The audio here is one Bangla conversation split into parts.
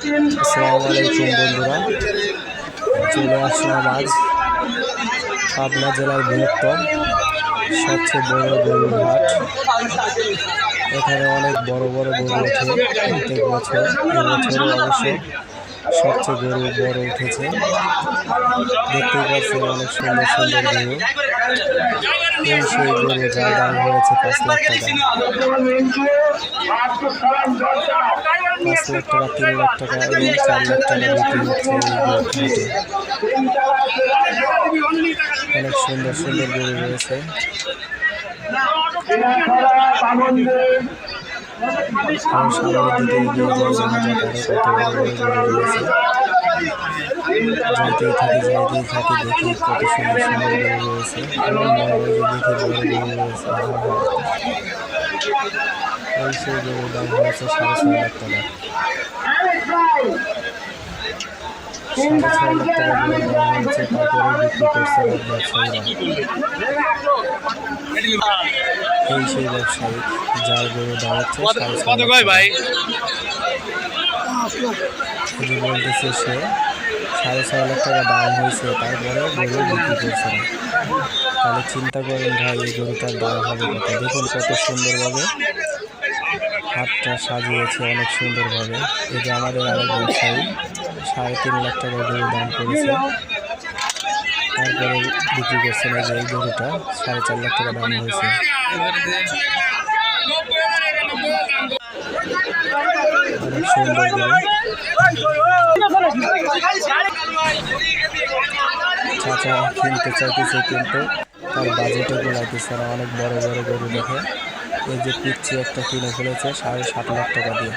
আসসালামু আলাইকুম বন্ধুরা, চলে আসলাম আজ পাবনা জেলার বৃহত্তম সবচেয়ে বড় গরুর হাট। এখানে অনেক বড় বড় গরু ওঠে প্রত্যেক বছর। এবছরও অবশ্য সবচেয়ে গরু বড় উঠেছে। দেখতেই পাচ্ছেন অনেক সুন্দর সুন্দর গরু। এই সেই গরু যার দাম হয়েছে 5 লাখ টাকা, 5 লাখ টাকা, 3 লাখ টাকা এবং 4 লাখ টাকা বিক্রি হচ্ছে এই হাটে। অনেক সুন্দর সুন্দর গরু রয়েছে। সামনের দিকে এগিয়ে যায়, দেখা যাক আরো কত বড় বড় গরু রয়েছে। যাইতেই থাকি দেখি কত সুন্দর সুন্দর গরু রয়েছে এবং দেখি বড় গরু রয়েছে। এই সেই গরুর দাম হয়েছে 6.5 লাখ টাকা। 6.5 লাখ টাকা গরুর দাম হয়েছে, তারপরে বিক্রি করছে ব্যবসায়ীরা। এই সেই ব্যবসায়ী যার গরুর দাম হচ্ছে 6.5 লাখ টাকা। বলতেছে সে 6.5 লাখ টাকা দাম হয়েছে, তারপরে গরু বিক্রি করছে না। তাহলে চিন্তা করেন ভাই, এই গরুটার দাম হবে কত। দেখুন কত সুন্দরভাবে হাটটা সাজিয়েছে, অনেক সুন্দরভাবে। এই যে আমাদের আরেক ব্যবসায়ী 3.5 লাখ টাকা গরুর দাম করেছে, তারপরে বিক্রি করছে না। যে এই গরুটা 4.5 লাখ টাকা দাম হয়েছে। অনেক সুন্দর গরু। চাচা কিনতে চাইতেছে কিন্তু তার বাজেটে গোলাইতেছে না। অনেক বড় বড় গরু দেখে। এই যে পিচ্ছি একটা কিনে ফেলেছে 7.5 লাখ টাকা দিয়ে।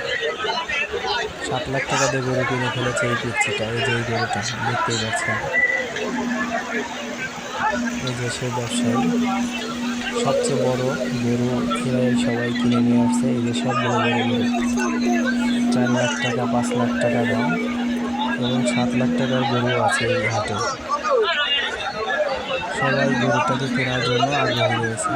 7 লাখ টাকা দিয়ে গরু কিনে ফেলেছে এই পিচ্ছিটা। এই যে এই গরুটা দেখতেই পাচ্ছেন। এই যে সেই ব্যবসায়ী সবচেয়ে বড় গরু সবাই কিনে নিয়ে আসছে। এই যে সবগুলো বড় গরু 4 লাখ টাকা, 5 লাখ টাকা দাম এবং 7 লাখ টাকার গরু আছে এই হাটে। সবাই গরুটাকে কেনার জন্য আগ্রহী রয়েছে।